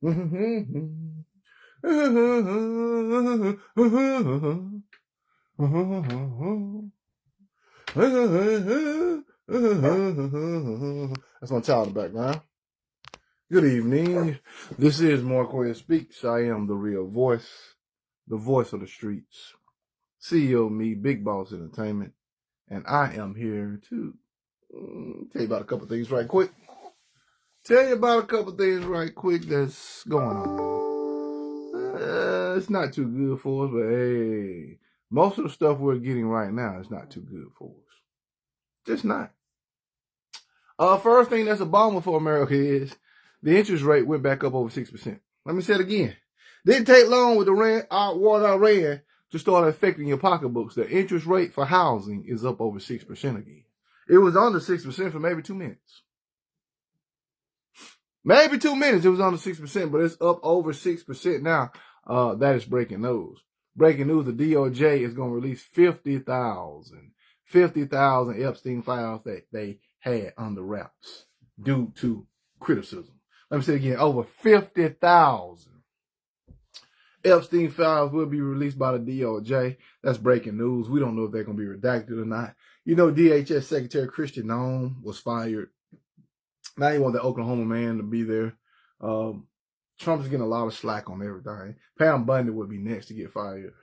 my child in the background. Good evening. This is Marquez Speaks. I am the real voice, the voice of the streets. CEO me, Big Boss Entertainment, and I am here to tell you about a couple things right quick. That's going on. It's not too good for us, but hey, most of the stuff we're getting right now is not too good for us. Just not. First thing that's a bomber for America is the interest rate went back up over 6%. Let me say it again. Didn't take long with the war in Iran to start affecting your pocketbooks. The interest rate for housing is up over 6% again. It was under 6% for maybe 2 minutes. Maybe 2 minutes it was under 6%, but it's up over 6% now. That is breaking news. Breaking news, the DOJ is going to release 50,000 Epstein files that they had under wraps due to criticism. Let me say it again, over 50,000 Epstein files will be released by the DOJ. That's breaking news. We don't know if they're going to be redacted or not. You know, DHS Secretary Kristi Noem was fired. Now you want the Oklahoma man to be there. Trump's getting a lot of slack on everything. Pam Bundy would be next to get fired.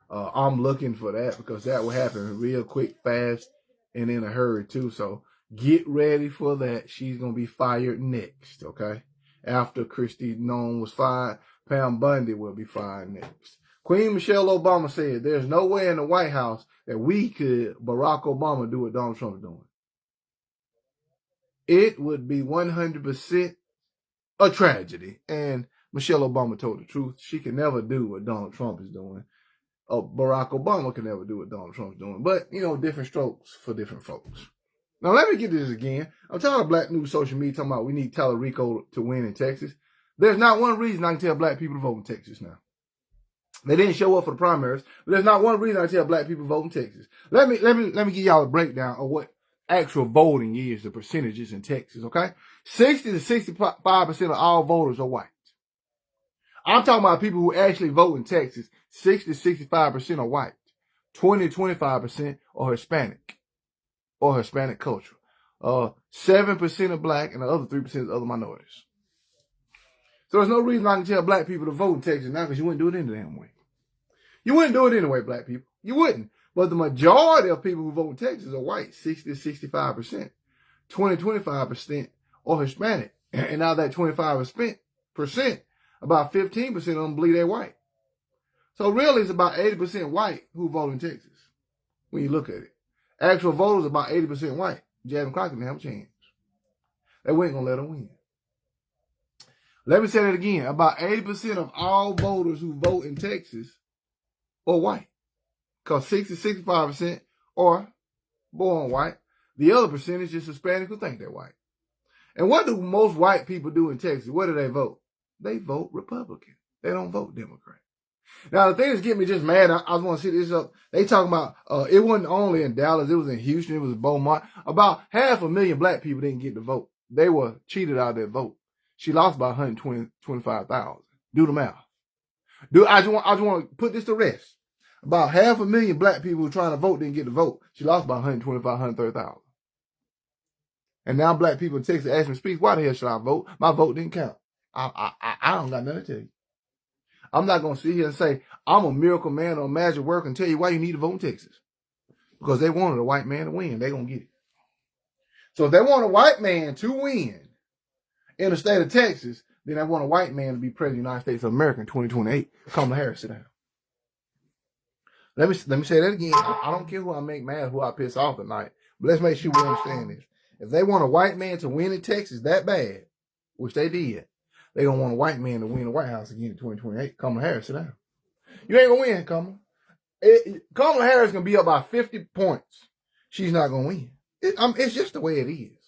I'm looking for that because that will happen real quick, fast, and in a hurry too. So get ready for that. She's going to be fired next, okay? After Kristi Noem was fired, Pam Bundy will be fired next. Queen Michelle Obama said there's no way in the White House that Barack Obama do what Donald Trump is doing. It would be 100% a tragedy. And Michelle Obama told the truth. She can never do what Donald Trump is doing. Barack Obama can never do what Donald Trump's doing. But, you know, different strokes for different folks. Now, let me get this again. I'm tired of black news social media talking about we need Tallarico to win in Texas. There's not one reason I can tell black people to vote in Texas now. They didn't show up for the primaries, but there's not one reason I can tell black people to vote in Texas. Let me give y'all a breakdown of what actual voting is, the percentages in Texas, okay? 60 to 65% of all voters are white. I'm talking about people who actually vote in Texas. 60 to 65% are white. 20 to 25% are Hispanic or Hispanic culture. 7% are black, and the other 3% is other minorities. So there's no reason I can tell black people to vote in Texas now because you wouldn't do it any damn way. You wouldn't do it anyway, black people. You wouldn't. But the majority of people who vote in Texas are white, 60 to 65%. 20 to 25% are Hispanic. And now that 25%, about 15% of them believe they're white. So really it's about 80% white who vote in Texas when you look at it. Actual voters are about 80% white. Jasmine Crockett didn't have a chance. They weren't going to let them win. Let me say that again. About 80% of all voters who vote in Texas are white. Because 60 to 65% are born white. The other percentage is Hispanic who think they're white. And what do most white people do in Texas? Where do they vote? They vote Republican. They don't vote Democrat. Now, the thing that's getting me just mad, I want to see this up. They talking about, it wasn't only in Dallas. It was in Houston. It was in Beaumont. About 500,000 black people didn't get to vote. They were cheated out of their vote. She lost by 125,000. Do the math. I just want to put this to rest. About 500,000 black people who were trying to vote didn't get to vote. She lost by 130,000. And now black people in Texas ask me, Speaks, why the hell should I vote? My vote didn't count. I don't got nothing to tell you. I'm not going to sit here and say, I'm a miracle man or a magic worker and tell you why you need to vote in Texas. Because they wanted a white man to win. They're going to get it. So if they want a white man to win in the state of Texas, then they want a white man to be president of the United States of America in 2028. Kamala Harris, sit down. Let me say that again. I don't care who I make mad, who I piss off tonight. But let's make sure we understand this. If they want a white man to win in Texas that bad, which they did, they're going to want a white man to win the White House again in 2028. Kamala Harris, sit down. You ain't going to win, Kamala. Kamala Harris going to be up by 50 points. She's not going to win. It's just the way it is.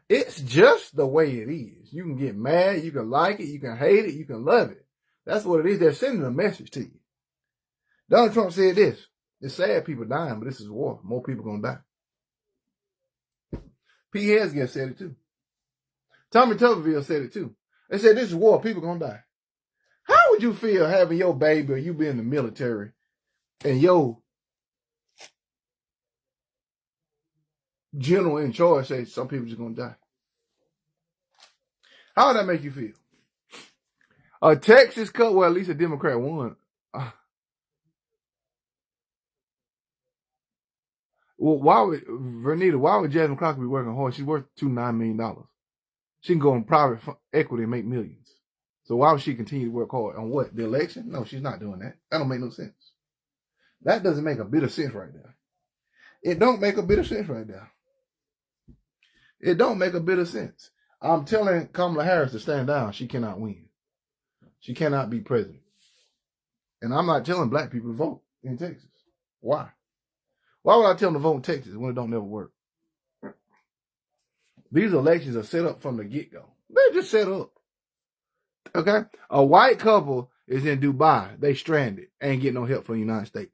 It's just the way it is. You can get mad. You can like it. You can hate it. You can love it. That's what it is. They're sending a message to you. Donald Trump said this. It's sad people dying, but this is war. More people going to die. Pete Hegseth said it too. Tommy Tuberville said it too. They said this is war. People gonna die. How would you feel having your baby or you be in the military and your general in charge say some people just gonna die? How would that make you feel? Texas cut, well, at least a Democrat won. Well, why would Jasmine Crockett be working hard? She's worth $9 million. She can go in private equity and make millions. So why would she continue to work hard? On what? The election? No, she's not doing that. That don't make no sense. That doesn't make a bit of sense right there. It don't make a bit of sense right there. It don't make a bit of sense. I'm telling Kamala Harris to stand down. She cannot win. She cannot be president. And I'm not telling black people to vote in Texas. Why? Why would I tell them to vote in Texas when it don't never work? These elections are set up from the get-go. They're just set up. Okay? A white couple is in Dubai. They stranded. Ain't getting no help from the United States.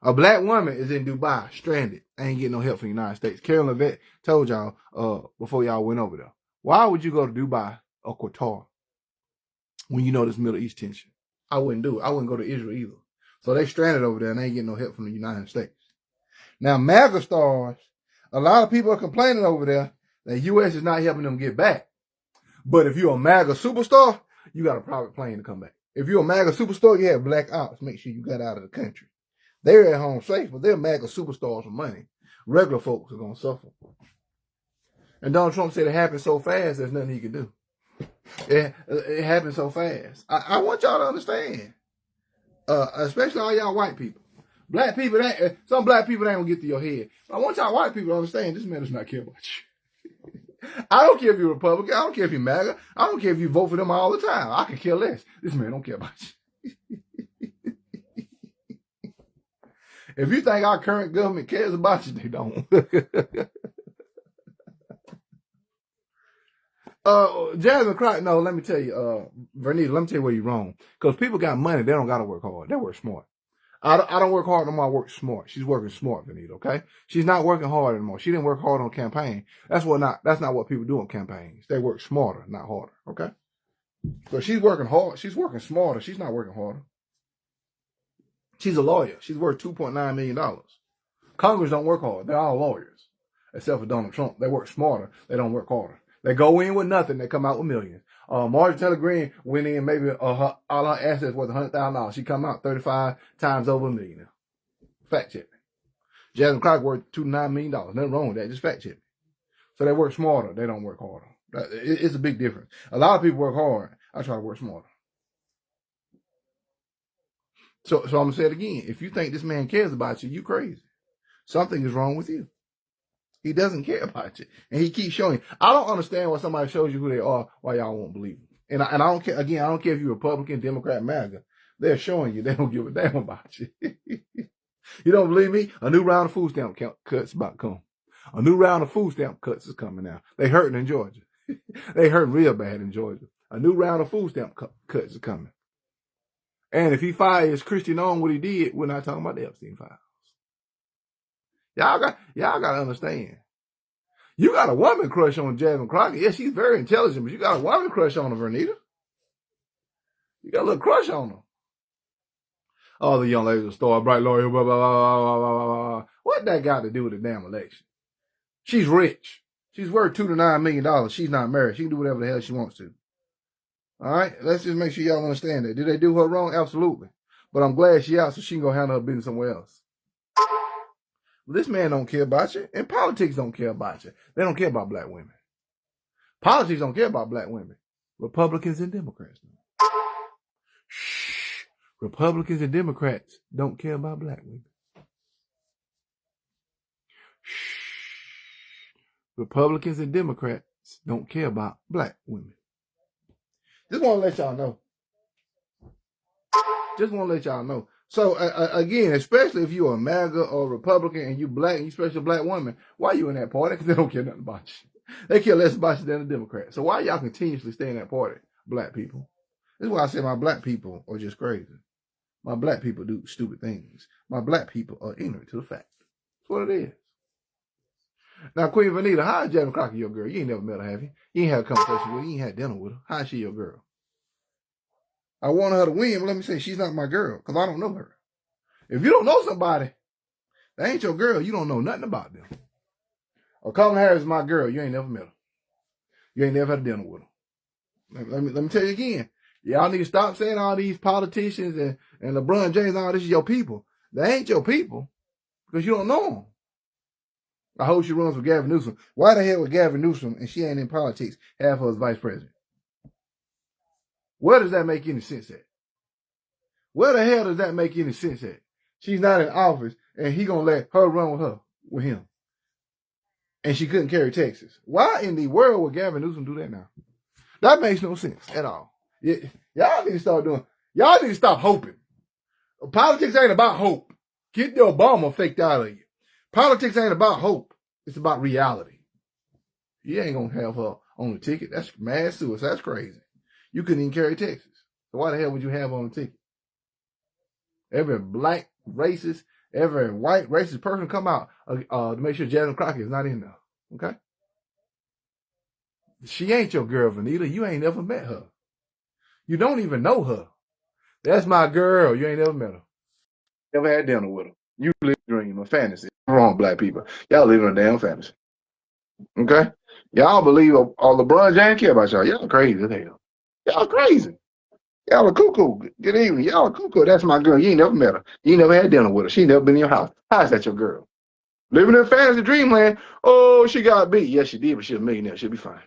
A black woman is in Dubai, stranded. Ain't getting no help from the United States. Carol Levette told y'all before y'all went over there. Why would you go to Dubai or Qatar when you know this Middle East tension? I wouldn't do it. I wouldn't go to Israel either. So they stranded over there and they ain't getting no help from the United States. Now, MAGA stars, a lot of people are complaining over there that U.S. is not helping them get back. But if you're a MAGA superstar, you got a private plane to come back. If you're a MAGA superstar, you have black ops. Make sure you got out of the country. They're at home safe, but they're MAGA superstars for money. Regular folks are going to suffer. And Donald Trump said it happened so fast, there's nothing he can do. It happened so fast. I want y'all to understand, especially all y'all white people. Black people, some black people ain't gonna get to your head. I want y'all white people to understand this man does not care about you. I don't care if you're Republican. I don't care if you're MAGA. I don't care if you vote for them all the time. I could care less. This man don't care about you. If you think our current government cares about you, they don't. Jasmine Crockett, no, let me tell you, Vernita, let me tell you where you're wrong. Because people got money, they don't got to work hard. They work smart. I don't work hard no more. I work smart. She's working smart, Vernita, okay? She's not working hard anymore. She didn't work hard on campaign. That's not what people do on campaigns. They work smarter, not harder, okay? So she's working hard. She's working smarter. She's not working harder. She's a lawyer. She's worth $2.9 million. Congress don't work hard. They're all lawyers, except for Donald Trump. They work smarter. They don't work harder. They go in with nothing. They come out with millions. Marjorie Taylor Greene went in maybe all her assets worth $100,000. She come out 35 times over $1 million. Fact check me. Jasmine Crockett worth $9 million. Nothing wrong with that. Just fact check me. So they work smarter. They don't work harder. It's a big difference. A lot of people work hard. I try to work smarter. So I'm going to say it again. If you think this man cares about you, you crazy. Something is wrong with you. He doesn't care about you. And he keeps showing you. I don't understand why somebody shows you who they are, why y'all won't believe them. And I don't care, again, I don't care if you're Republican, Democrat, MAGA. They're showing you they don't give a damn about you. You don't believe me? A new round of food stamp cuts about to come. A new round of food stamp cuts is coming now. They hurting in Georgia. They hurting real bad in Georgia. A new round of food stamp cuts is coming. And if he fires Christian on what he did, we're not talking about the Epstein files. Y'all got to understand. You got a woman crush on Jasmine Crockett. Yeah, she's very intelligent, but you got a woman crush on her, Vernita. You got a little crush on her. Oh, the young lady's a star, bright lawyer, blah, blah, blah, blah, blah, blah. What that got to do with the damn election? She's rich. She's worth $2 to $9 million. She's not married. She can do whatever the hell she wants to. All right? Let's just make sure y'all understand that. Did they do her wrong? Absolutely. But I'm glad she out so she can go handle her business somewhere else. This man don't care about you, and politics don't care about you. They don't care about black women. Politics don't care about black women. Republicans and Democrats do. Shh. Republicans and Democrats don't care about black women. Shh. Republicans and Democrats don't care about black women. Just want to let y'all know. Just want to let y'all know. So, again, especially if you're a MAGA or Republican and you black, and you especially a black woman, why you in that party? Because they don't care nothing about you. They care less about you than the Democrats. So why y'all continuously stay in that party, black people? This is why I say my black people are just crazy. My black people do stupid things. My black people are ignorant to the fact. That's what it is. Now, Queen Vanita, how is Jasmine Crockett your girl? You ain't never met her, have you? You ain't had a conversation with her. You ain't had dinner with her. How is she your girl? I want her to win, but let me say she's not my girl because I don't know her. If you don't know somebody, that ain't your girl. You don't know nothing about them. Or Kamala Harris is my girl. You ain't never met her. You ain't never had dinner with her. Let me tell you again. Y'all need to stop saying all these politicians and LeBron James and all this is your people. They ain't your people because you don't know them. I hope she runs with Gavin Newsom. Why the hell with Gavin Newsom and she ain't in politics half of us vice president? Where does that make any sense at? Where the hell does that make any sense at? She's not in office and he gonna let her run with him. And she couldn't carry Texas. Why in the world would Gavin Newsom do that now? That makes no sense at all. Y'all need to y'all need to stop hoping. Politics ain't about hope. Get the Obama faked out of you. Politics ain't about hope. It's about reality. You ain't gonna have her on the ticket. That's mass suicide. That's crazy. You couldn't even carry Texas. So why the hell would you have her on the ticket? Every black racist, every white racist person come out to make sure Jasmine Crockett is not in there. Okay? She ain't your girl, Vanita. You ain't never met her. You don't even know her. That's my girl. You ain't never met her. Never had dinner with her. You live a dream, a fantasy. Wrong, black people. Y'all live in a damn fantasy. Okay? Y'all believe all LeBron James care about y'all. Y'all crazy as hell. Y'all crazy. Y'all are cuckoo. Good evening. Y'all are cuckoo. That's my girl. You ain't never met her. You ain't never had dinner with her. She ain't never been in your house. How is that your girl? Living in fantasy dreamland. Oh, she got beat. Yes, she did, but she's a millionaire. She'll be fine.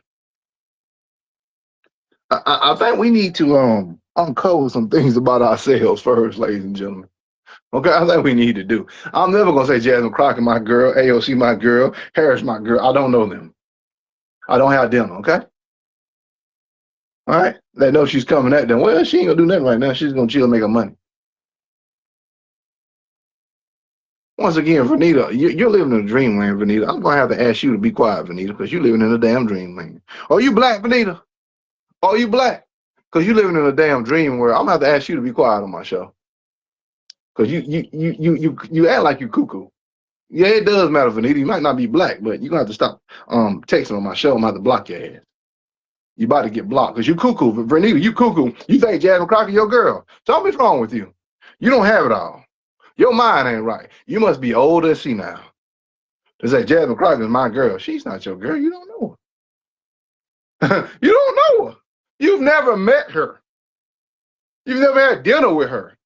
I think we need to uncover some things about ourselves first, ladies and gentlemen. Okay, I think we need to do. I'm never gonna say Jasmine Crockett my girl, AOC my girl, Harris my girl. I don't know them. I don't have dinner. Okay. All right. They know she's coming at them. Well, she ain't gonna do nothing right now. She's gonna chill and make her money. Once again, Vanita, you're living in a dreamland, Vanita. I'm gonna have to ask you to be quiet, Vanita, because you're living in a damn dreamland. Are you black, Vanita? Are you black? Because you're living in a damn dream world. I'm gonna have to ask you to be quiet on my show. Because you act like you cuckoo. Yeah, it does matter, Vanita. You might not be black, but you're gonna have to stop texting on my show. I'm gonna have to block your ass. You about to get blocked because you cuckoo. Vanita, you cuckoo. You think Jasmine Crockett your girl. Something's wrong with you. You don't have it all. Your mind ain't right. You must be old as she now. To say Jasmine Crockett is my girl. She's not your girl. You don't know her. You don't know her. You've never met her. You've never had dinner with her.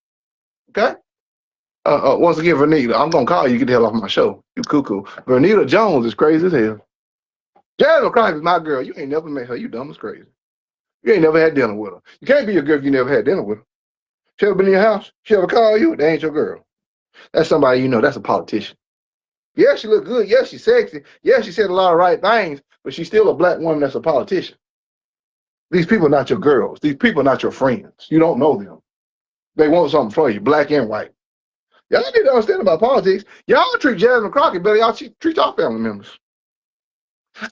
Okay? Once again, Vanita, I'm gonna call you. Get the hell off my show. You cuckoo. Vanita Jones is crazy as hell. Jasmine Crockett is my girl. You ain't never met her. You dumb as crazy. You ain't never had dinner with her. You can't be your girl if you never had dinner with her. She ever been in your house? She ever call you? That ain't your girl. That's somebody you know. That's a politician. Yeah, she look good. Yeah, she's sexy. Yeah, she said a lot of right things, but she's still a black woman that's a politician. These people are not your girls. These people are not your friends. You don't know them. They want something for you, black and white. Y'all need to understand about politics. Y'all treat Jasmine Crockett better. Y'all treat y'all family members.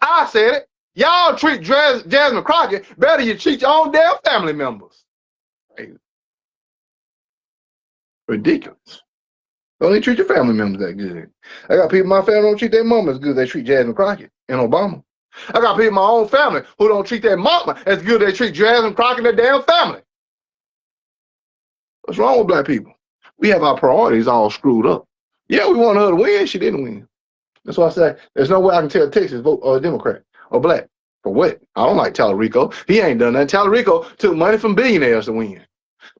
I said it. Y'all treat Jasmine Crockett better. You treat your own damn family members. Hey. Ridiculous. Don't even treat your family members that good. I got people in my family don't treat their mama as good as they treat Jasmine Crockett and Obama. I got people in my own family who don't treat their mama as good as they treat Jasmine Crockett and their damn family. What's wrong with black people? We have our priorities all screwed up. Yeah, we want her to win. She didn't win. That's why I say there's no way I can tell Texas vote Democrat or black. For what? I don't like Tallarico. He ain't done that. Tallarico took money from billionaires to win.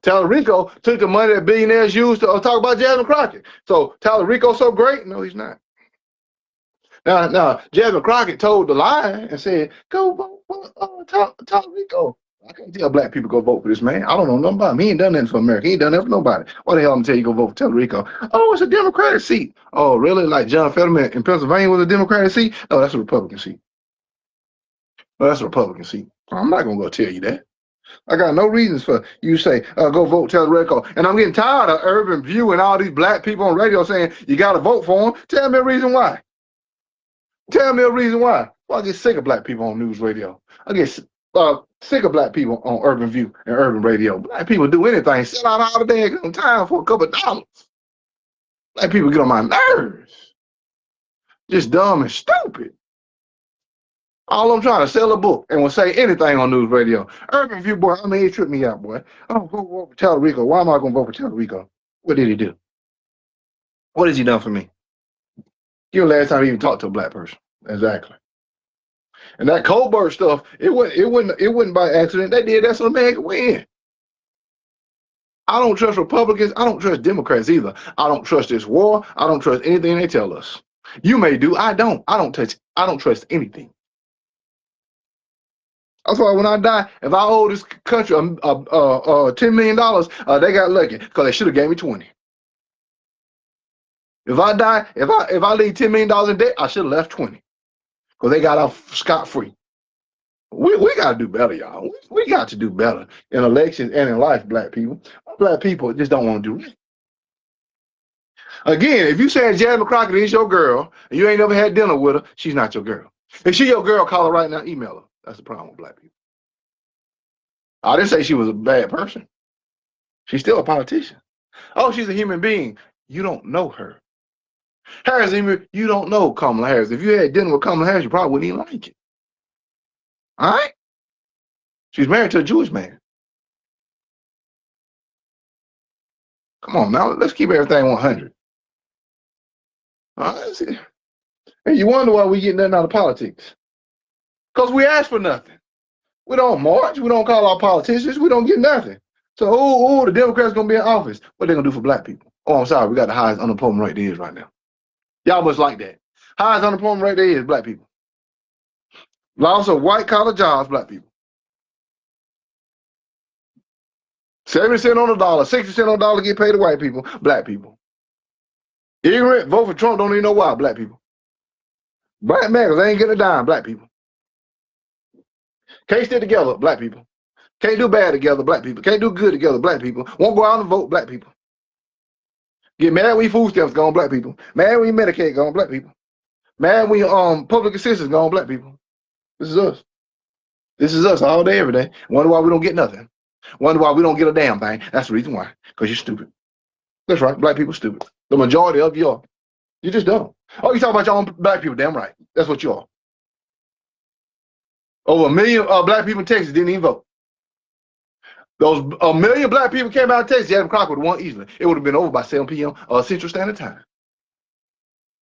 Tallarico took the money that billionaires used to talk about Jasmine Crockett. So Tallarico so great? No, he's not. Now Jasmine Crockett told the lie and said, go vote for Tallarico. I can't tell black people go vote for this man. I don't know nothing about him. He ain't done nothing for America. He ain't done nothing for nobody. Why the hell I'm gonna tell you go vote for Tallarico? Oh, it's a Democratic seat. Oh, really? Like John Fetterman in Pennsylvania was a Democratic seat? No, that's a Republican seat. No, that's a Republican seat. I'm not gonna go tell you that. I got no reasons for you to say, go vote Tallarico. And I'm getting tired of Urban View and all these black people on radio saying you got to vote for him. Tell me a reason why. Tell me a reason why. Well, I get sick of black people on news radio. I get sick of black people on Urban View and Urban Radio. Black people do anything. Sell out all the damn time for a couple of dollars. Black people get on my nerves. Just dumb and stupid. All I'm trying to sell a book and will say anything on news radio. Urban View, boy, I mean, it tripped me out, boy. Oh, go vote for Tallarico. Why am I going to vote for Tallarico? What did he do? What has he done for me? You know, last time he even talked to a black person. Exactly. And that Colbert stuff, it wasn't by accident. They did that so the man could win. I don't trust Republicans. I don't trust Democrats either. I don't trust this war. I don't trust anything they tell us. You may do. I don't. I don't trust anything. That's why when I die, if I owe this country $10 million, they got lucky because they should have gave me 20. If I die, if I leave $10 million in debt, I should have left 20 because they got off scot-free. We got to do better, y'all. We got to do better in elections and in life, black people. Black people just don't want to do it. Again, if you say Jasmine Crockett is your girl and you ain't never had dinner with her, she's not your girl. If she your girl, call her right now, email her. That's the problem with black people. I didn't say she was a bad person. She's still a politician. Oh, she's a human being. You don't know her. Harris, you don't know Kamala Harris. If you had dinner with Kamala Harris, you probably wouldn't even like it. All right? She's married to a Jewish man. Come on now, let's keep everything 100. All right, see. And you wonder why we get nothing out of politics. Because we ask for nothing. We don't march. We don't call our politicians. We don't get nothing. So, the Democrats going to be in office. What they going to do for black people? Oh, I'm sorry. We got the highest unemployment rate there is right now. Y'all must like that. Highest unemployment rate there is black people. Loss of white-collar jobs, black people. 70 cents on the dollar, 60 cents on the dollar get paid to white people, black people. Ignorant, vote for Trump, don't even know why, black people. Black man, because they ain't getting a dime, black people. Can't stay together, black people. Can't do bad together, black people. Can't do good together, black people. Won't go out and vote, black people. Get mad when food stamps gone, black people. Mad when Medicaid gone, black people. Mad when public assistance gone, black people. This is us. This is us all day, every day. Wonder why we don't get nothing. Wonder why we don't get a damn thing. That's the reason why. Because you're stupid. That's right. Black people stupid. The majority of you are. You just don't. Oh, you talking about your own black people. Damn right. That's what you are. Over 1 million black people in Texas didn't even vote. Those 1 million black people came out of Texas, Jasmine Crockett would have won easily. It would have been over by 7 p.m. Central Standard Time.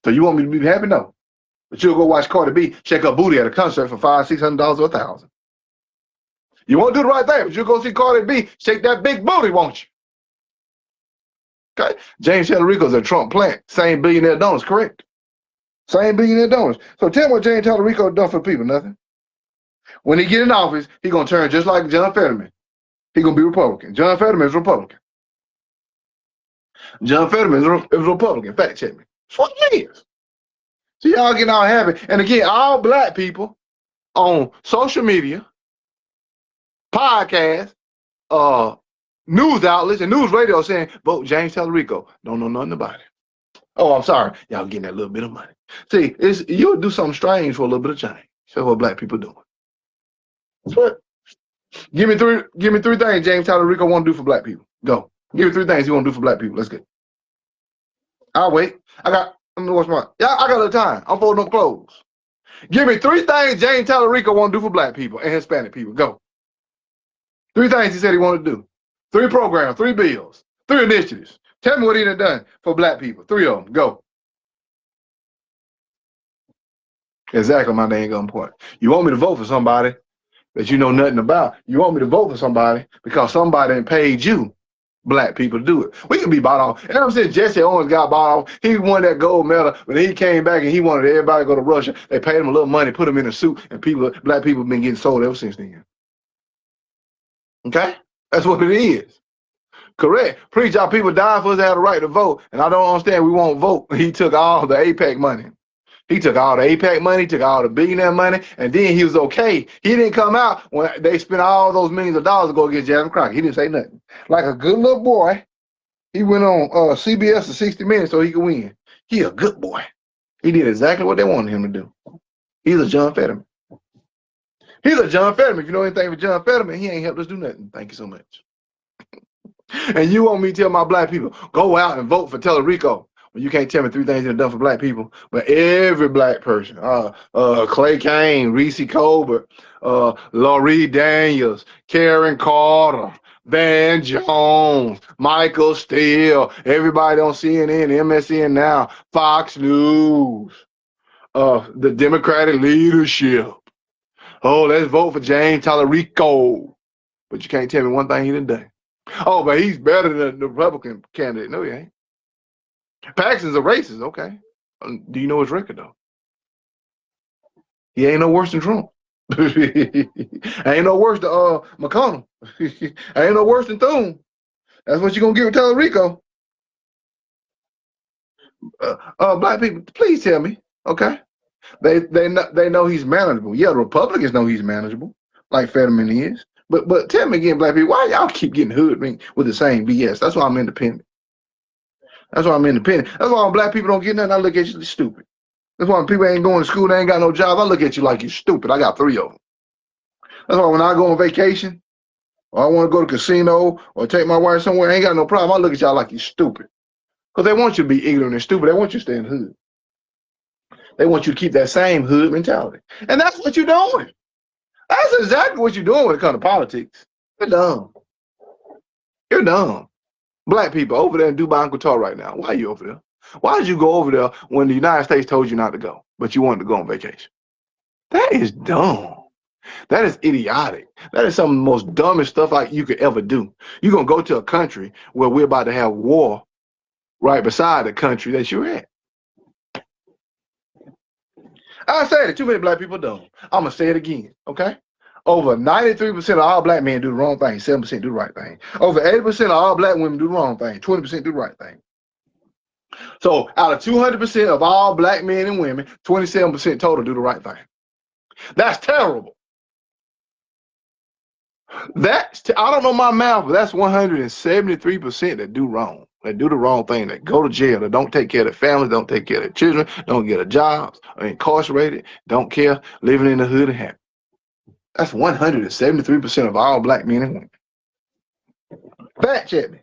So you want me to be happy? No. But you'll go watch Cardi B shake her booty at a concert for $500, $600 or $1,000. You won't do the right thing, but you'll go see Cardi B shake that big booty, won't you? Okay? James Tallarico's a Trump plant. Same billionaire donors, correct? Same billionaire donors. So tell me what James Tallarico done for people, nothing. When he get in office, he going to turn just like John Fetterman. He going to be Republican. John Fetterman is Republican. John Fetterman is Republican. Fact check me. That's what it is. So y'all getting all happy. And again, all black people on social media, podcasts, news outlets, and news radio saying, vote James Tallarico. Don't know nothing about it. Oh, I'm sorry. Y'all getting that little bit of money. See, you'll do something strange for a little bit of change. That's what black people doing. That's what. Give me three things James Tallarico want to do for black people. Go. Give me 3 things he want to do for black people. Let's get. I'll wait. I got a little time. I'm folding up clothes. Give me 3 things James Tallarico want to do for black people and Hispanic people. Go. 3 things he said he wanted to do. 3 programs, 3 bills, 3 initiatives. Tell me what he done for black people. 3 of them. Go. Exactly my dang gun point. You want me to vote for somebody that you know nothing about. You want me to vote for somebody because somebody paid you, black people, to do it. We can be bought off. And ever since Jesse Owens got bought off, he won that gold medal, but he came back and he wanted everybody to go to Russia. They paid him a little money, put him in a suit, and black people have been getting sold ever since then. Okay? That's what it is. Correct. Preach our people died for us to have the right to vote. And I don't understand we won't vote. He took all the AIPAC money. He took all the AIPAC money, took all the billionaire money, and then he was okay. He didn't come out when they spent all those millions of dollars to go against Jasmine Crockett. He didn't say nothing. Like a good little boy, he went on CBS for 60 Minutes so he could win. He a good boy. He did exactly what they wanted him to do. He's a John Fetterman. He's a John Fetterman. If you know anything for John Fetterman, he ain't helped us do nothing. Thank you so much. And you want me to tell my black people, go out and vote for Tallarico. You can't tell me three things they've done for black people, but every black person, Clay Kane, Reese Colbert, Laurie Daniels, Karen Carter, Van Jones, Michael Steele, everybody on CNN, MSN now, Fox News, the Democratic leadership. Oh, let's vote for James Tallarico. But you can't tell me one thing he done done. Oh, but he's better than the Republican candidate. No, he ain't. Paxton's a racist, okay. Do you know his record, though? He ain't no worse than Trump. Ain't no worse than McConnell. Ain't no worse than Thune. That's what you're going to get with Tallarico. Black people, please tell me, okay? They know he's manageable. Yeah, the Republicans know he's manageable, like Fetterman is. But tell me again, black people, why y'all keep getting hoodwinked with the same BS? That's why I'm independent. That's why I'm independent. That's why when black people don't get nothing, I look at you as stupid. That's why when people ain't going to school, they ain't got no job, I look at you like you're stupid. I got 3 of them. That's why when I go on vacation, or I want to go to a casino, or take my wife somewhere, I ain't got no problem. I look at y'all like you're stupid. Because they want you to be ignorant and stupid. They want you to stay in the hood. They want you to keep that same hood mentality. And that's what you're doing. That's exactly what you're doing when it comes to politics. You're dumb. You're dumb. Black people over there in Dubai and Qatar right now. Why are you over there? Why did you go over there when the United States told you not to go, but you wanted to go on vacation? That is dumb. That is idiotic. That is some of the most dumbest stuff like you could ever do. You're going to go to a country where we're about to have war right beside the country that you're at. I said it. Too many black people don't. I'm going to say it again, okay? Over 93% of all black men do the wrong thing. 7% do the right thing. Over 80% of all black women do the wrong thing. 20% do the right thing. So out of 200% of all black men and women, 27% total do the right thing. That's terrible. I don't know my math, but that's 173% that do wrong. That do the wrong thing, that go to jail, that don't take care of their families, don't take care of their children, don't get a job, are incarcerated, don't care, living in the hood and happy. That's 173% of all black men and women. Fact check me.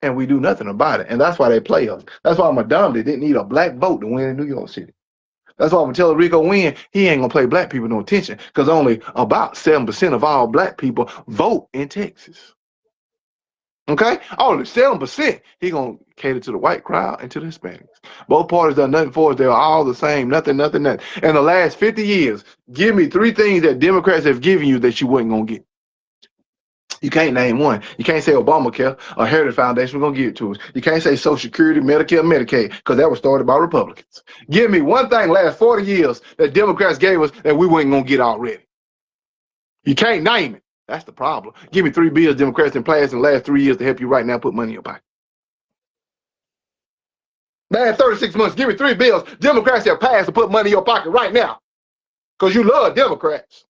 And we do nothing about it. And that's why they play us. That's why Madame didn't need a black vote to win in New York City. That's why when Tallarico win, he ain't gonna play black people no attention, because only about 7% of all black people vote in Texas. Okay? Only 7%. He gonna cater to the white crowd and to the Hispanics. Both parties done nothing for us. They're all the same. Nothing. In the last 50 years, give me 3 things that Democrats have given you that you wasn't gonna get. You can't name one. You can't say Obamacare or Heritage Foundation, we're going to give it to us. You can't say Social Security, Medicare, Medicaid, because that was started by Republicans. Give me one thing last 40 years that Democrats gave us that we weren't going to get already. You can't name it. That's the problem. Give me 3 bills Democrats in place in the last 3 years to help you right now put money in your pocket. Last 36 months, give me 3 bills Democrats have passed to put money in your pocket right now, because you love Democrats.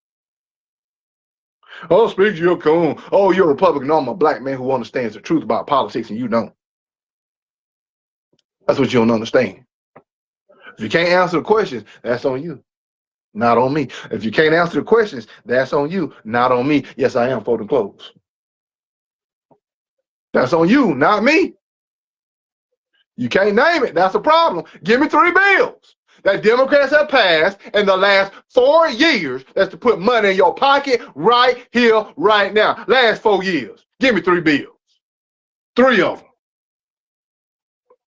Oh, speak to your coon. Oh, you're a Republican. No, I'm a black man who understands the truth about politics, and you don't. That's what you don't understand. If you can't answer the questions, that's on you, not on me. If you can't answer the questions, that's on you, not on me. Yes, I am folding clothes. That's on you, not me. You can't name it. That's a problem. Give me 3 bills that Democrats have passed in the last 4 years that's to put money in your pocket right here, right now. Last 4 years. Give me 3 bills. 3 of them.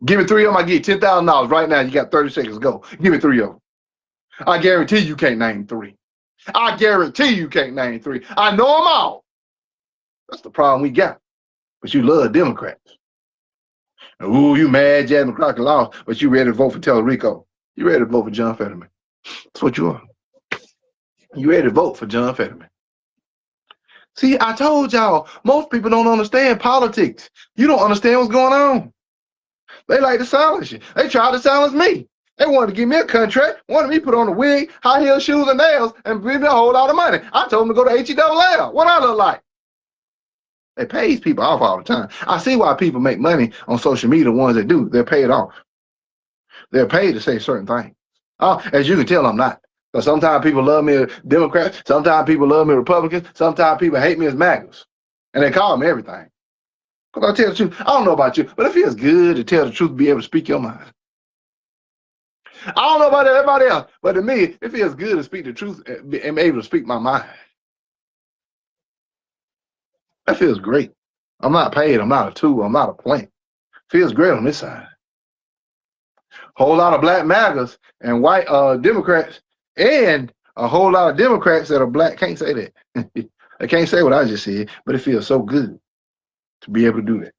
Give me 3 of them, I get $10,000 right now. You got 30 seconds to go. Give me 3 of them. I guarantee you can't name 3. I guarantee you can't name 3. I know them all. That's the problem we got. But you love Democrats. Ooh, you mad Jasmine Crockett lost, but you ready to vote for Tallarico. You ready to vote for John Fetterman. That's what you are. You ready to vote for John Fetterman. See, I told y'all, most people don't understand politics. You don't understand what's going on. They like to silence you. They tried to silence me. They wanted to give me a contract, wanted me to put on a wig, high heel shoes and nails, and give me a whole lot of money. I told them to go to HELL. What I look like? They pays people off all the time. I see why people make money on social media, the ones that do. They're paid off. They're paid to say certain things. As you can tell, I'm not. Because sometimes people love me as Democrats. Sometimes people love me as Republicans. Sometimes people hate me as MAGAs. And they call me everything. Because I tell the truth. I don't know about you, but it feels good to tell the truth, be able to speak your mind. I don't know about everybody else, but to me, it feels good to speak the truth and be able to speak my mind. That feels great. I'm not paid. I'm not a tool. I'm not a plant. Feels great on this side. Whole lot of black MAGAs and white Democrats, and a whole lot of Democrats that are black can't say that. They can't say what I just said, but it feels so good to be able to do that.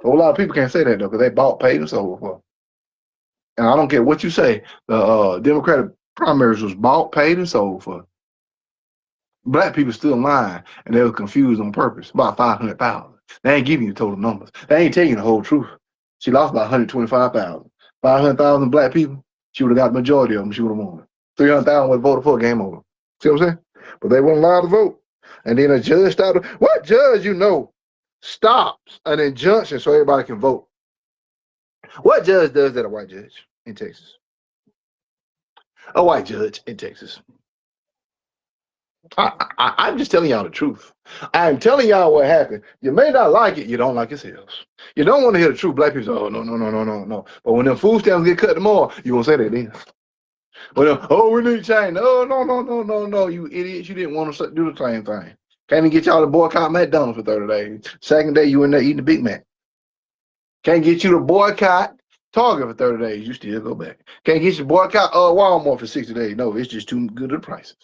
A whole lot of people can't say that though, because they bought, paid, and sold for. And I don't care what you say, the Democratic primaries was bought, paid, and sold for. Black people still lying, and they were confused on purpose. About 500,000. They ain't giving you the total numbers. They ain't telling you the whole truth. She lost about 125,000. 500,000 black people, she would have got the majority of them. She would have won. 300,000 would have voted for a game over. See what I'm saying? But they weren't allowed to vote. And then a judge started. What judge stops an injunction so everybody can vote? What judge does that? A white judge in Texas. A white judge in Texas. I'm just telling y'all the truth. I'm telling y'all what happened. You may not like it. You don't like yourselves. You don't want to hear the truth. Black people say, oh, no. But when them food stamps get cut tomorrow, you won't say that then. But we need change. No, you idiots. You didn't want to do the same thing. Can't even get y'all to boycott McDonald's for 30 days. Second day, you in there eating the Big Mac. Can't get you to boycott Target for 30 days. You still go back. Can't get you to boycott Walmart for 60 days. No, it's just too good of prices.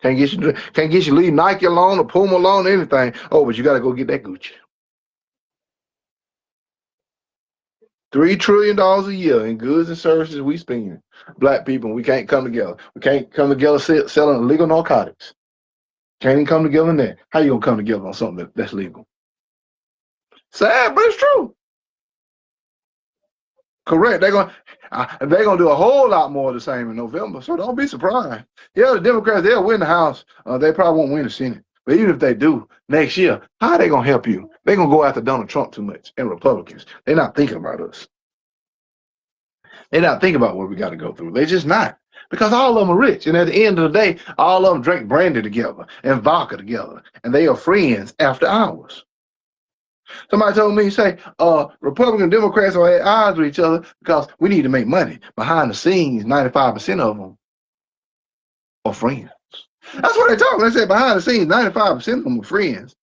Can't get you to leave Nike alone or Puma alone or anything. Oh, but you got to go get that Gucci. $3 trillion a year in goods and services we spend. Black people, we can't come together. We can't come together selling illegal narcotics. Can't even come together in that. How you gonna come together on something that's legal? Sad, but it's true. Correct. They're gonna do a whole lot more of the same in November. So don't be surprised. Yeah, the Democrats, they'll win the House. They probably won't win the Senate. But even if they do next year, how are they gonna help you? They're gonna go after Donald Trump too much and Republicans. They're not thinking about us. They're not thinking about what we got to go through. They're just not. Because all of them are rich. And at the end of the day, all of them drink brandy together and vodka together. And they are friends after hours. Somebody told me, say, Republican and Democrats are at odds with each other because we need to make money. Behind the scenes, 95% of them are friends. That's what they told me. They said behind the scenes, 95% of them are friends.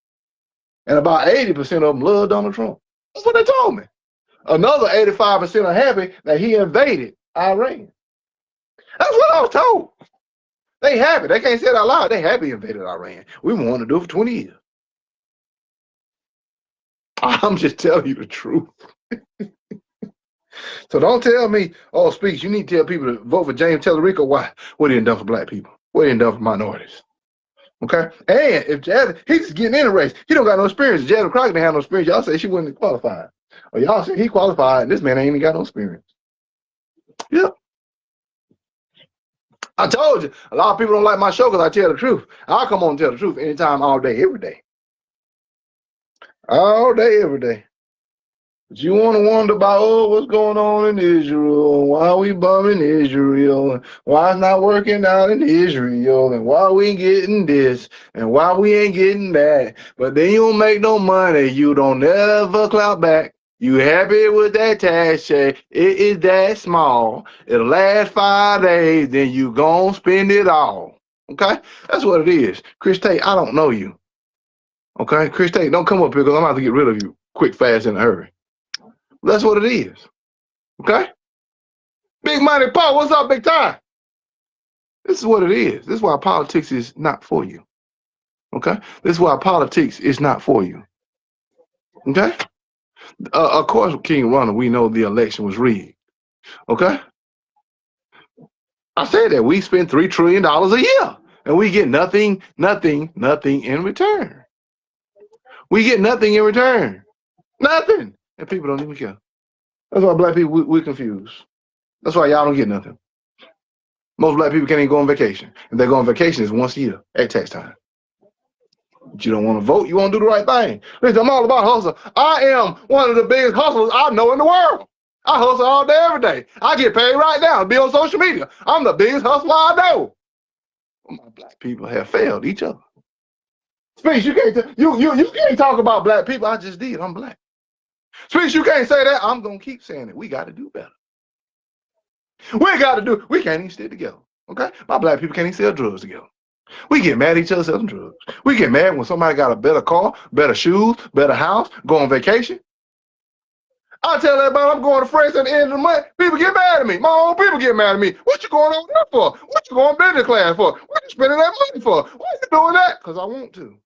And about 80% of them love Donald Trump. That's what they told me. Another 85% are happy that he invaded Iran. That's what I was told. They happy. They can't say it out loud. They happy he invaded Iran. We want to do it for 20 years. I'm just telling you the truth. So don't tell me, oh, Speaks, you need to tell people to vote for James Tellerico. Why? What he done done for black people? What he done done for minorities? Okay? And if he's just getting in the race. He don't got no experience. Jasmine Crockett didn't have no experience. Y'all say she wasn't qualified. Or y'all say he qualified, and this man ain't even got no experience. Yep. I told you, a lot of people don't like my show because I tell the truth. I'll come on and tell the truth anytime, all day, every day. All day, every day. But you want to wonder about, oh, what's going on in Israel? Why are we bombing Israel? And why it's not working out in Israel? And why we ain't getting this? And why we ain't getting that? But then you don't make no money. You don't ever clap back. You happy with that tax check? It is that small. It'll last 5 days. Then you gon' spend it all. Okay? That's what it is. Chris Tate, I don't know you. Okay? Chris Tate, don't come up here because I'm about to get rid of you quick, fast, in a hurry. That's what it is. Okay? Big Money Paul, what's up, Big Time? This is what it is. This is why politics is not for you. Okay? This is why politics is not for you. Okay? Of course, King Ronald, we know the election was rigged. Okay? I said that we spend $3 trillion a year and we get nothing in return. We get nothing in return. Nothing. And people don't even care. That's why black people, we're confused. That's why y'all don't get nothing. Most black people can't even go on vacation. If they go on vacation, it's once a year at tax time. But you don't want to vote, you want to do the right thing. Listen, I'm all about hustle. I am one of the biggest hustlers I know in the world. I hustle all day, every day. I get paid right now to be on social media. I'm the biggest hustler I know. My black people have failed each other. Speech, you can't you can't talk about black people. I just did. I'm black. Speech, you can't say that. I'm gonna keep saying it. We got to do better. We can't even stick together. Okay? My black people can't even sell drugs together. We get mad at each other selling drugs. We get mad when somebody got a better car, better shoes, better house, go on vacation. I tell everybody I'm going to France at the end of the month. People get mad at me. My own people get mad at me. What you going over there for? What you going business class for? What you spending that money for? Why you doing that? Because I want to.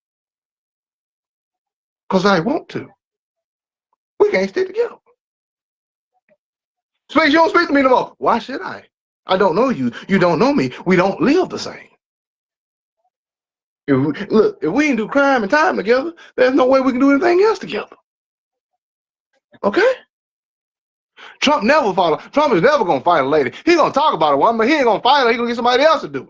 Because I want to. We can't stick together. Space, you don't speak to me no more. Why should I? I don't know you. You don't know me. We don't live the same. If we ain't do crime and time together, there's no way we can do anything else together. Okay? Trump never follow. Trump is never gonna fight a lady. He's gonna talk about a woman, but he ain't gonna fight her. He's gonna get somebody else to do it.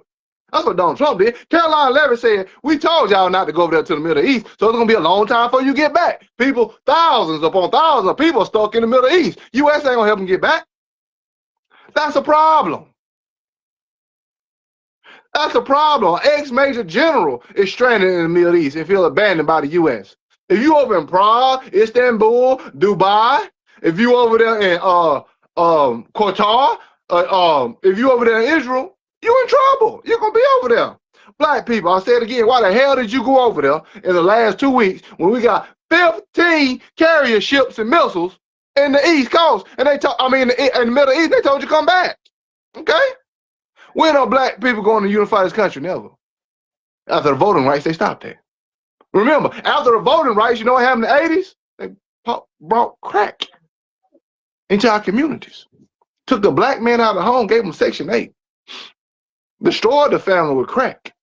That's what Donald Trump did. Caroline Levitt said, we told y'all not to go over there to the Middle East, so it's gonna be a long time before you get back. People, thousands upon thousands of people stuck in the Middle East. U.S. ain't gonna help them get back. That's a problem. That's a problem. An ex-major general is stranded in the Middle East and feel abandoned by the U.S. If you over in Prague, Istanbul, Dubai, if you over there in Qatar, if you over there in Israel, you in trouble. You're gonna be over there. Black people, I'll say it again. Why the hell did you go over there in the last 2 weeks when we got 15 carrier ships and missiles in the East Coast, and in the Middle East, they told you come back. Okay? When are black people going to unify this country? Never. After the voting rights, they stopped that. Remember, after the voting rights, you know what happened in the 80s? They brought crack into our communities. Took the black man out of the home, gave him Section 8. Destroyed the family with crack.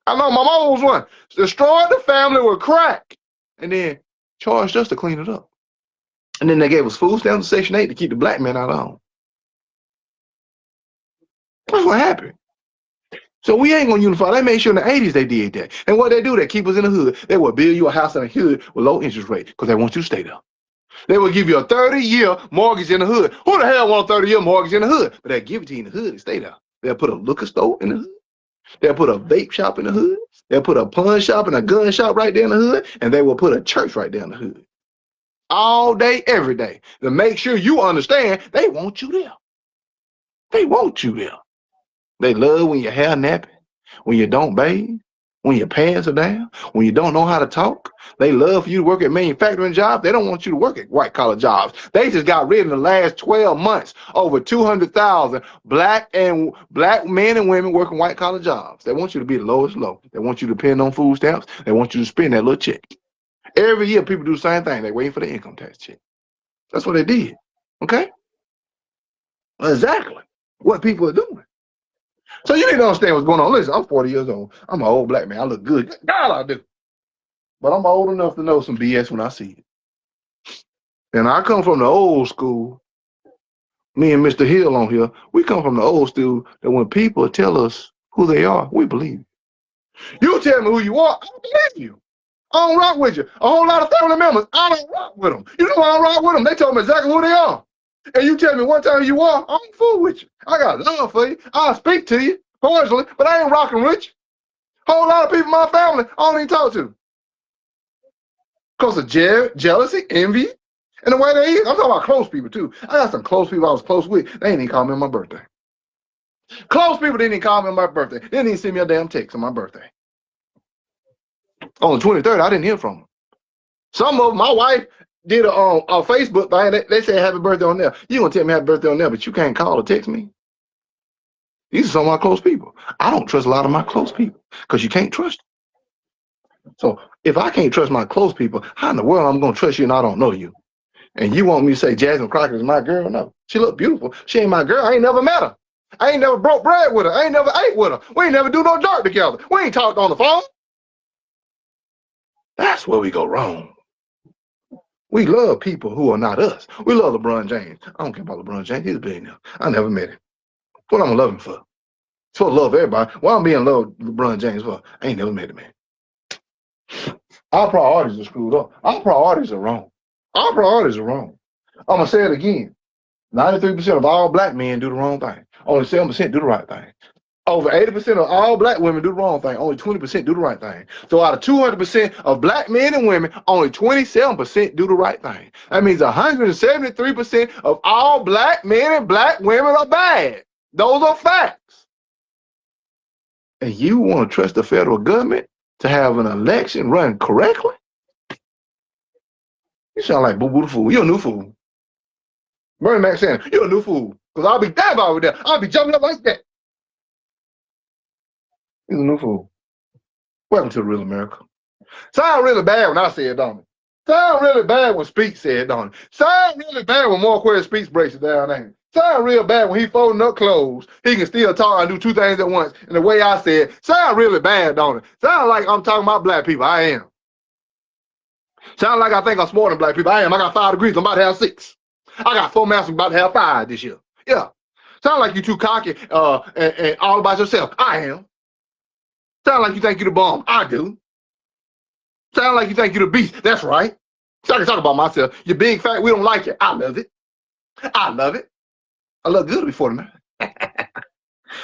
I know my mom was one. Destroyed the family with crack. And then charged us to clean it up. And then they gave us food stamps and Section 8 to keep the black man out of the home. That's what happened. So we ain't gonna unify. They made sure in the 80s they did that. And what they do, they keep us in the hood. They will build you a house in the hood with low interest rate because they want you to stay there. They will give you a 30-year mortgage in the hood. Who the hell want a 30-year mortgage in the hood? But they'll give it to you in the hood and stay there. They'll put a liquor store in the hood. They'll put a vape shop in the hood. They'll put a pawn shop and a gun shop right there in the hood. And they will put a church right there in the hood. All day, every day. To make sure you understand, they want you there. They want you there. They love when your hair nappy, when you don't bathe, when your pants are down, when you don't know how to talk. They love for you to work at manufacturing jobs. They don't want you to work at white-collar jobs. They just got rid in the last 12 months over 200,000 black men and women working white-collar jobs. They want you to be the lowest low. They want you to depend on food stamps. They want you to spend that little check. Every year, people do the same thing. They're waiting for the income tax check. That's what they did. Okay? Exactly what people are doing. So you need to understand what's going on. Listen, I'm 40 years old. I'm an old black man. I look good. God, I do. But I'm old enough to know some BS when I see it. And I come from the old school. Me and Mr. Hill on here, we come from the old school that when people tell us who they are, we believe it. You tell me who you are, I don't believe you. I don't rock with you. A whole lot of family members, I don't rock with them. You know why I don't rock with them? They told me exactly who they are. And you tell me one time you are, I don't fool with you. I got love for you. I'll speak to you cordially, but I ain't rocking with you. Whole lot of people in my family I don't even talk to. Because of jealousy, envy, and the way they is. I'm talking about close people too. I got some close people I was close with. They ain't even call me on my birthday. Close people didn't even call me on my birthday. They didn't even send me a damn text on my birthday. On the 23rd, I didn't hear from them. Some of them, my wife did a Facebook thing. They said happy birthday on there. You gonna tell me happy birthday on there, but you can't call or text me? These are some of my close people. I don't trust a lot of my close people because you can't trust them. So if I can't trust my close people, how in the world I'm gonna trust you and I don't know you? And you want me to say Jasmine Crockett is my girl? No, she look beautiful. She ain't my girl. I ain't never met her. I ain't never broke bread with her. I ain't never ate with her. We ain't never do no dirt together. We ain't talked on the phone. That's where we go wrong. We love people who are not us. We love LeBron James. I don't care about LeBron James. He's a billionaire. I never met him. What I'm gonna love him for? So I love everybody. Why I'm being in love with LeBron James for? I ain't never met him, man. Our priorities are screwed up. Our priorities are wrong. Our priorities are wrong. I'm gonna say it again. 93% of all black men do the wrong thing. Only 7% do the right thing. Over 80% of all black women do the wrong thing. Only 20% do the right thing. So out of 200% of black men and women, only 27% do the right thing. That means 173% of all black men and black women are bad. Those are facts. And you want to trust the federal government to have an election run correctly? You sound like Boo Boo the Fool. You're a new fool. Bernie Mac saying, you're a new fool. Because I'll be damn over there. I'll be jumping up like that. He's a new fool. Welcome to the real America. Sound really bad when I say it, don't it? Sound really bad when Speech said it, don't it? Sound really bad when Marquez Speech breaks it down, ain't it? Sound real bad when he folding up clothes. He can still talk and do two things at once. And the way I said, sound really bad, don't it? Sound like I'm talking about black people. I am. Sound like I think I'm smarter than black people. I am. I got 5 degrees. I'm about to have 6. I got 4 masters. I'm about to have 5 this year. Yeah. Sound like you too cocky and all about yourself. I am. Sound like you think you're the bomb. I do. Sound like you think you're the beast. That's right. So I can talk about myself. You're big, fat. We don't like it. I love it. I love it. I look good before the man.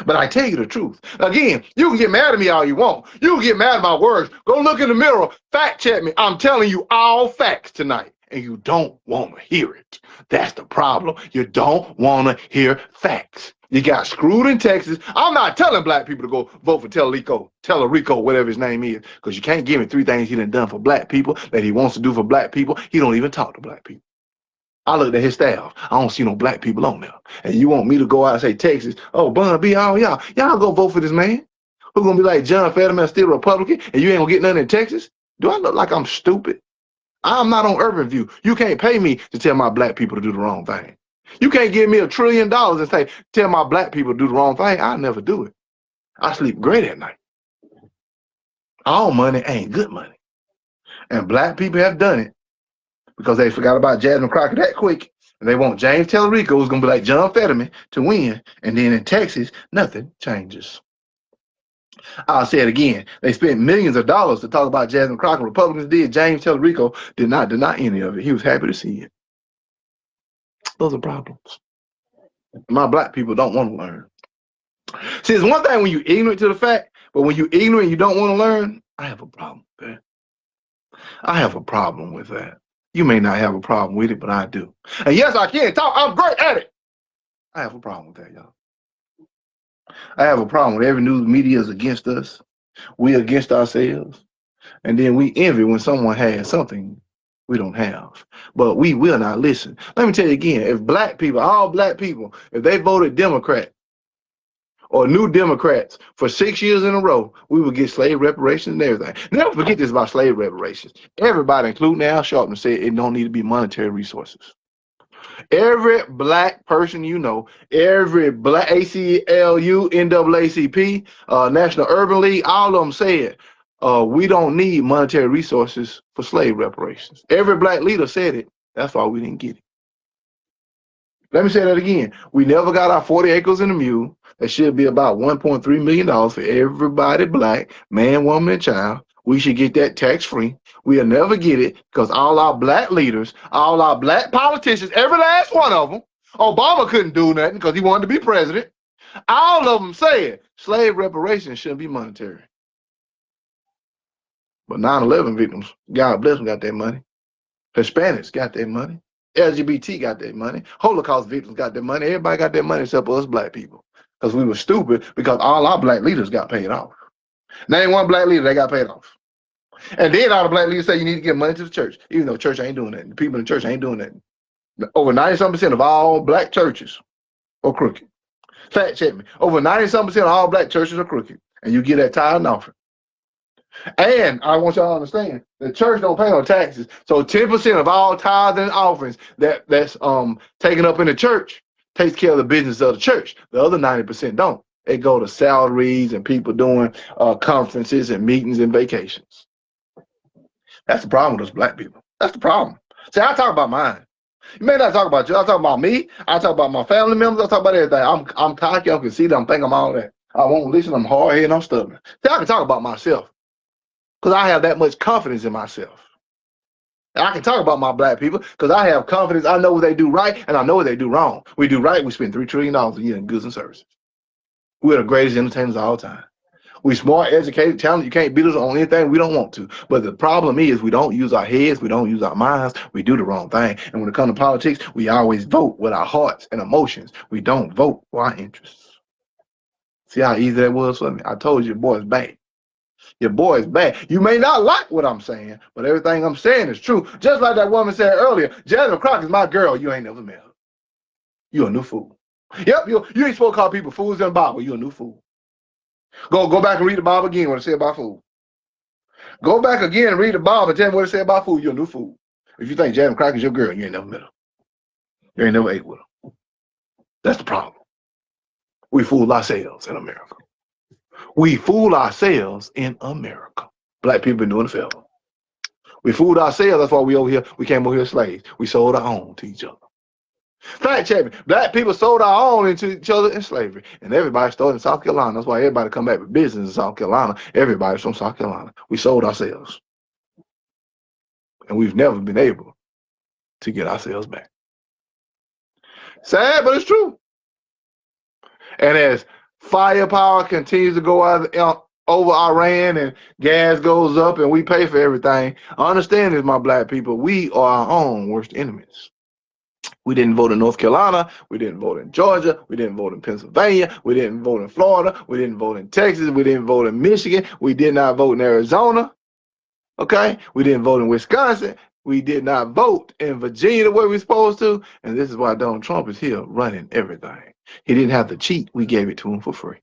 But I tell you the truth. Again, you can get mad at me all you want. You can get mad at my words. Go look in the mirror. Fact check me. I'm telling you all facts tonight. And you don't want to hear it. That's the problem. You don't want to hear facts. You got screwed in Texas. I'm not telling black people to go vote for Tellerico, whatever his name is, because you can't give him 3 things he done for black people that he wants to do for black people. He don't even talk to black people. I looked at his staff. I don't see no black people on there. And you want me to go out and say Texas, oh, Bun B, all y'all go vote for this man? Who's going to be like John Fetterman, still Republican, and you ain't going to get nothing in Texas? Do I look like I'm stupid? I'm not on Urban View. You can't pay me to tell my black people to do the wrong thing. You can't give me $1 trillion and say, tell my black people to do the wrong thing. I'll never do it. I sleep great at night. All money ain't good money. And black people have done it because they forgot about Jasmine Crockett that quick. And they want James Tellerico, who's going to be like John Fetterman, to win. And then in Texas, nothing changes. I'll say it again. They spent millions of dollars to talk about Jasmine Crockett. Republicans did. James Tellerico did not deny any of it. He was happy to see it. Those are problems. My black people don't want to learn. See, it's one thing when you're ignorant to the fact, but when you're ignorant and you don't want to learn, I have a problem with that. I have a problem with that. You may not have a problem with it, but I do. And yes, I can talk. I'm great at it. I have a problem with that, y'all. I have a problem with every news media is against us. We against ourselves. And then we envy when someone has something we don't have. But we will not listen. Let me tell you again, if black people, all black people, if they voted Democrat or New Democrats for 6 years in a row, we would get slave reparations and everything. Never forget this about slave reparations. Everybody, including Al Sharpton, said it don't need to be monetary resources. Every black person you know, every black ACLU, NAACP, National Urban League, all of them said, we don't need monetary resources for slave reparations. Every black leader said it. That's why we didn't get it. Let me say that again. We never got our 40 acres and a mule. That should be about $1.3 million for everybody black, man, woman, and child. We should get that tax-free. We'll never get it because all our black leaders, all our black politicians, every last one of them, Obama couldn't do nothing because he wanted to be president. All of them said slave reparations shouldn't be monetary. But 9/11 victims, God bless them, got their money. Hispanics got their money. LGBT got their money. Holocaust victims got their money. Everybody got their money except for us black people. Because we were stupid because all our black leaders got paid off. Name one black leader that got paid off. And then all the black leaders say you need to give money to the church, even though the church ain't doing that. The people in the church ain't doing that. Over 90% of all black churches are crooked. Fact check me. Over 90% of all black churches are crooked. And you get that tithe and offering. And I want y'all to understand, the church don't pay no taxes. So 10% of all tithes and offerings that's taken up in the church takes care of the business of the church. The other 90% don't. They go to salaries and people doing conferences and meetings and vacations. That's the problem with us black people. That's the problem. See, I talk about mine. You may not talk about you. I talk about me. I talk about my family members. I talk about everything. I'm cocky. I can see that. I'm thinking I'm all that. I won't listen. I'm hard-headed. I'm stubborn. See, I can talk about myself because I have that much confidence in myself. And I can talk about my black people because I have confidence. I know what they do right and I know what they do wrong. We do right, we spend $3 trillion a year in goods and services. We're the greatest entertainers of all time. We smart, educated, talented. You can't beat us on anything we don't want to. But the problem is we don't use our heads. We don't use our minds. We do the wrong thing. And when it comes to politics, we always vote with our hearts and emotions. We don't vote for our interests. See how easy that was for me? I told you, your boy's bad. Your boy is bad. You may not like what I'm saying, but everything I'm saying is true. Just like that woman said earlier, Jasmine Crockett is my girl. You ain't never met her. You're a new fool. Yep, you ain't supposed to call people fools in the Bible. You're a new fool. Go back and read the Bible again what it said about food. Go back again and read the Bible and tell me what it said about food. You're a new fool. If you think Jasmine Crockett is your girl, you ain't never met her. You ain't never ate with her. That's the problem. We fool ourselves in America. We fool ourselves in America. Black people been doing it forever. We fooled ourselves. That's why we over here. We came over here slaves. We sold our own to each other. Fact check me. Black people sold our own into each other in slavery. And everybody started in South Carolina. That's why everybody come back with business in South Carolina. Everybody's from South Carolina. We sold ourselves. And we've never been able to get ourselves back. Sad, but it's true. And as firepower continues to go out over Iran and gas goes up and we pay for everything, understand this, my black people, we are our own worst enemies. We didn't vote in North Carolina. We didn't vote in Georgia. We didn't vote in Pennsylvania. We didn't vote in Florida. We didn't vote in Texas. We didn't vote in Michigan. We did not vote in Arizona. Okay? We didn't vote in Wisconsin. We did not vote in Virginia the way we're supposed to. And this is why Donald Trump is here running everything. He didn't have to cheat. We gave it to him for free.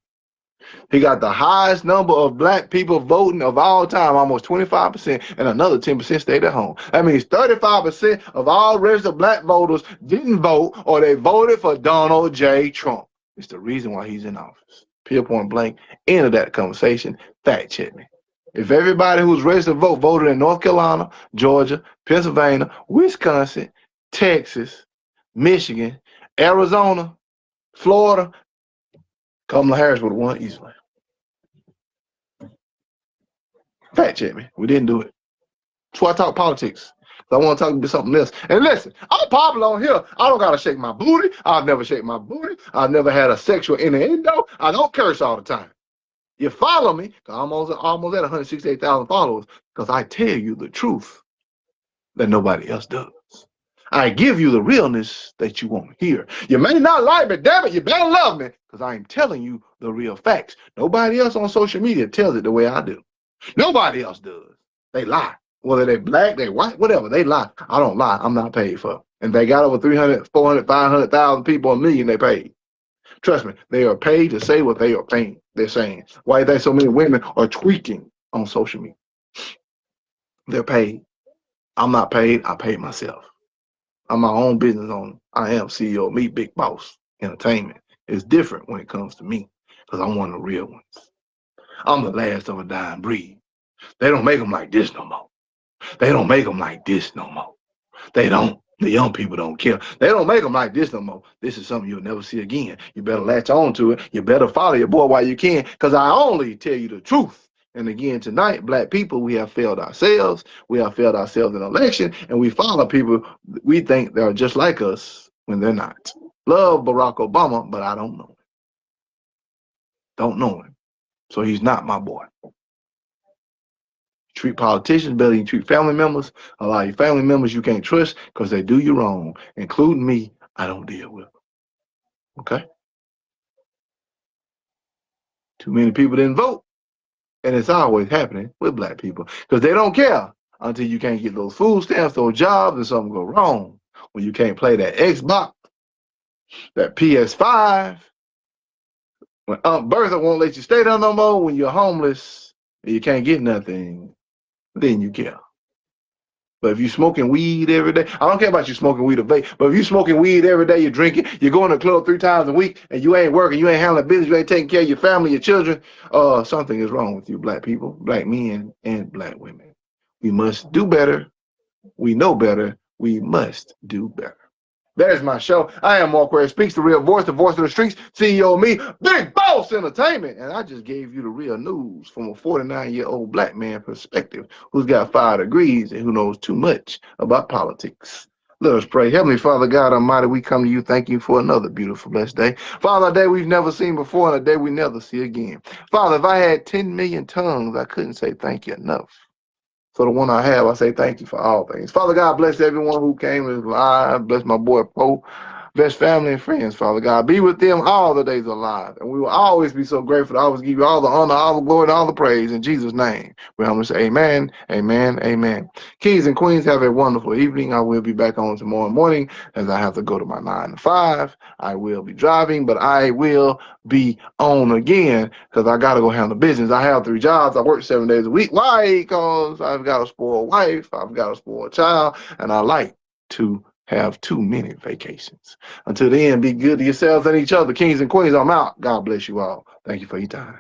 He got the highest number of black people voting of all time, almost 25%, and another 10% stayed at home. That means 35% of all registered black voters didn't vote, or they voted for Donald J. Trump. It's the reason why he's in office. Pure point blank, end of that conversation. Fact check me. If everybody who's registered to vote voted in North Carolina, Georgia, Pennsylvania, Wisconsin, Texas, Michigan, Arizona, Florida, Kamala Harris would have won easily. Fact check me. We didn't do it. That's why I talk politics. I want to talk about something else. And listen, I'm popular on here. I don't got to shake my booty. I've never shake my booty. I've never had a sexual innuendo. I don't curse all the time. You follow me, because I'm almost at 168,000 followers, because I tell you the truth that nobody else does. I give you the realness that you want to hear. You may not like me, damn it, you better love me, because I am telling you the real facts. Nobody else on social media tells it the way I do. Nobody else does. They lie. Whether they black, they white, whatever, they lie. I don't lie. I'm not paid for it. And they got over 300, 400, 500,000 people, a million they paid. Trust me, they are paid to say what they are paying. They're saying. Why do you think so many women are tweaking on social media? They're paid. I'm not paid. I paid myself. I'm my own business owner. I am CEO of Me Big Boss Entertainment. It's different when it comes to me, because I'm one of the real ones. I'm the last of a dying breed. They don't make them like this no more. They don't make them like this no more. They don't. The young people don't care. They don't make them like this no more. This is something you'll never see again. You better latch on to it. You better follow your boy while you can, because I only tell you the truth. And again, tonight, black people, we have failed ourselves. We have failed ourselves in election, and we follow people we think they're just like us when they're not. Love Barack Obama, but I don't know him. Don't know him. So he's not my boy. Treat politicians better than you treat family members. A lot of your family members you can't trust because they do you wrong, including me. I don't deal with them. Okay? Too many people didn't vote. And it's always happening with black people because they don't care until you can't get those food stamps, those jobs, and something go wrong. When you can't play that Xbox, that PS5, when Aunt Bertha won't let you stay there no more, when you're homeless and you can't get nothing, then you care. But if you're smoking weed every day, I don't care about you smoking weed or vape, but if you're smoking weed every day, you're drinking, you're going to the club 3 times a week, and you ain't working, you ain't handling business, you ain't taking care of your family, your children, something is wrong with you, black people, black men, and black women. We must do better. We know better. We must do better. That is my show. I am Mark Ware Speaks, the real voice, the voice of the streets, CEO of Me, Big Boss Entertainment. And I just gave you the real news from a 49-year-old black man perspective who's got 5 degrees and who knows too much about politics. Let us pray. Heavenly Father, God Almighty, we come to you. Thank you for another beautiful, blessed day. Father, a day we've never seen before and a day we never see again. Father, if I had 10 million tongues, I couldn't say thank you enough. So the one I have, I say thank you for all things. Father God, bless everyone who came live. Bless my boy Poe. Bless family and friends, Father God. Be with them all the days of life. And we will always be so grateful to always give you all the honor, all the glory, and all the praise. In Jesus' name, we humbly say amen, amen, amen. Kings and queens, have a wonderful evening. I will be back on tomorrow morning as I have to go to my 9 to 5. I will be driving, but I will be on again because I got to go handle business. I have 3 jobs. I work 7 days a week. Why? Because I've got a spoiled wife. I've got a spoiled child. And I like to have too many vacations. Until then, be good to yourselves and each other. Kings and queens, I'm out. God bless you all. Thank you for your time.